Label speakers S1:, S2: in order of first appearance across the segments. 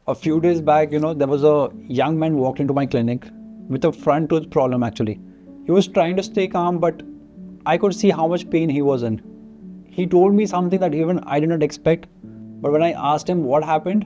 S1: A few days back, there was a young man walked into my clinic with a front tooth problem actually. He was trying to stay calm, but I could see how much pain he was in. He told me something that even I did not expect, but when I asked him what happened,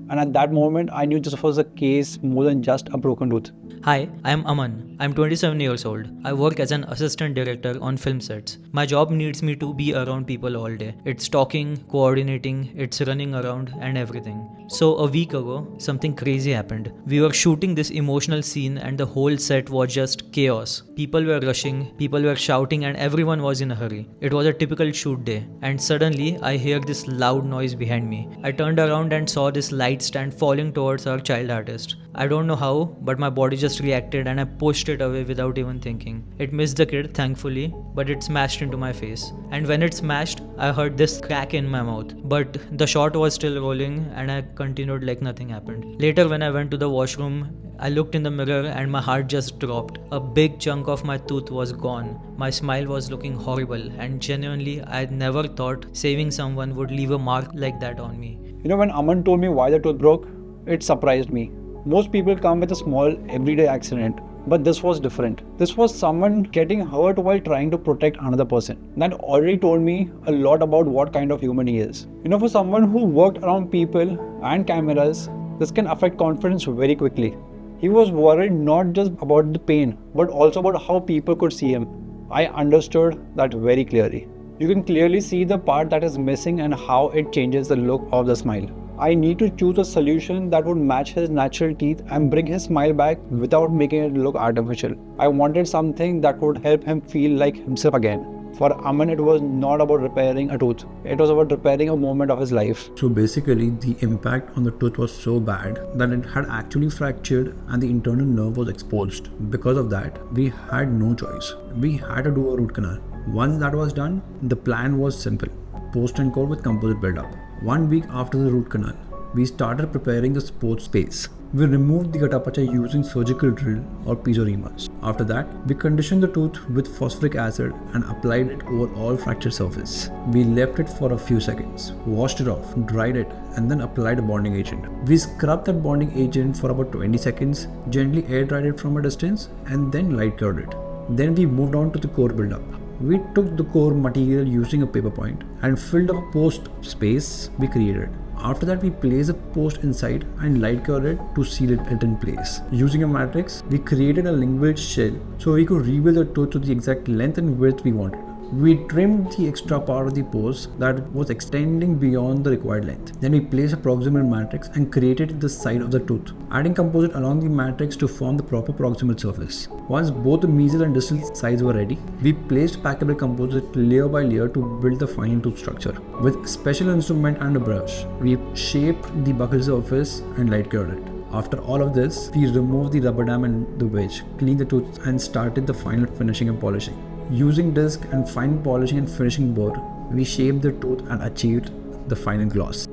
S1: and at that moment I knew this was a case more than just a broken tooth.
S2: Hi, I am Aman. I'm 27 years old. I work as an assistant director on film sets. My job needs me to be around people all day. It's talking, coordinating, it's running around and everything. So a week ago, something crazy happened. We were shooting this emotional scene and the whole set was just chaos. People were rushing, people were shouting and everyone was in a hurry. It was a typical shoot day and suddenly I hear this loud noise behind me. I turned around and saw this light stand falling towards our child artist. I don't know how, but my body just reacted and I pushed it away without even thinking. It missed the kid, thankfully, but it smashed into my face. And when it smashed, I heard this crack in my mouth. But the shot was still rolling and I continued like nothing happened. Later, when I went to the washroom, I looked in the mirror and my heart just dropped. A big chunk of my tooth was gone. My smile was looking horrible and genuinely, I had never thought saving someone would leave a mark like that on me.
S1: When Aman told me why the tooth broke, it surprised me. Most people come with a small everyday accident, but this was different. This was someone getting hurt while trying to protect another person. That already told me a lot about what kind of human he is. For someone who worked around people and cameras, this can affect confidence very quickly. He was worried not just about the pain, but also about how people could see him. I understood that very clearly. You can clearly see the part that is missing and how it changes the look of the smile. I need to choose a solution that would match his natural teeth and bring his smile back without making it look artificial. I wanted something that would help him feel like himself again. For Aman, it was not about repairing a tooth. It was about repairing a moment of his life.
S3: So basically, the impact on the tooth was so bad that it had actually fractured and the internal nerve was exposed. Because of that, we had no choice. We had to do a root canal. Once that was done, the plan was simple. Post and core with composite build-up. 1 week after the root canal, we started preparing the sports space. We removed the gutta-percha using surgical drill or piezo reamers. After that, we conditioned the tooth with phosphoric acid and applied it over all fractured surface. We left it for a few seconds, washed it off, dried it, and then applied a bonding agent. We scrubbed that bonding agent for about 20 seconds, gently air dried it from a distance, and then light cured it. Then we moved on to the core build-up. We took the core material using a paper point and filled up a post space we created. After that, we placed a post inside and light cured it to seal it in place. Using a matrix, we created a lingual shell so we could rebuild the tooth to the exact length and width we wanted. We trimmed the extra part of the post that was extending beyond the required length. Then we placed a proximal matrix and created the side of the tooth, adding composite along the matrix to form the proper proximal surface. Once both the mesial and distal sides were ready, we placed packable composite layer by layer to build the final tooth structure. With a special instrument and a brush, we shaped the buccal surface and light cured it. After all of this, we removed the rubber dam and the wedge, cleaned the tooth and started the final finishing and polishing. Using disc and fine polishing and finishing board, we shaped the tooth and achieved the final gloss.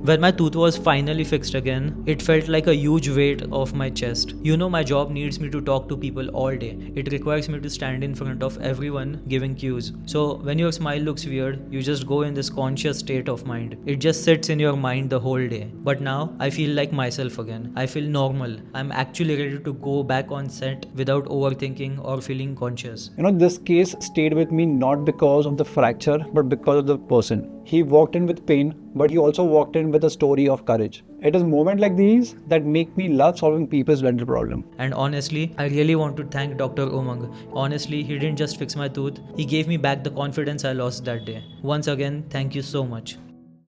S2: When my tooth was finally fixed again, it felt like a huge weight off my chest. My job needs me to talk to people all day. It requires me to stand in front of everyone giving cues. So when your smile looks weird, you just go in this conscious state of mind. It just sits in your mind the whole day. But now I feel like myself again. I feel normal. I'm actually ready to go back on set without overthinking or feeling conscious.
S1: This case stayed with me not because of the fracture, but because of the person. He walked in with pain, but he also walked in with a story of courage. It is moments like these that make me love solving people's dental problem.
S2: And honestly, I really want to thank Dr. Umang. Honestly, he didn't just fix my tooth, he gave me back the confidence I lost that day. Once again, thank you so much.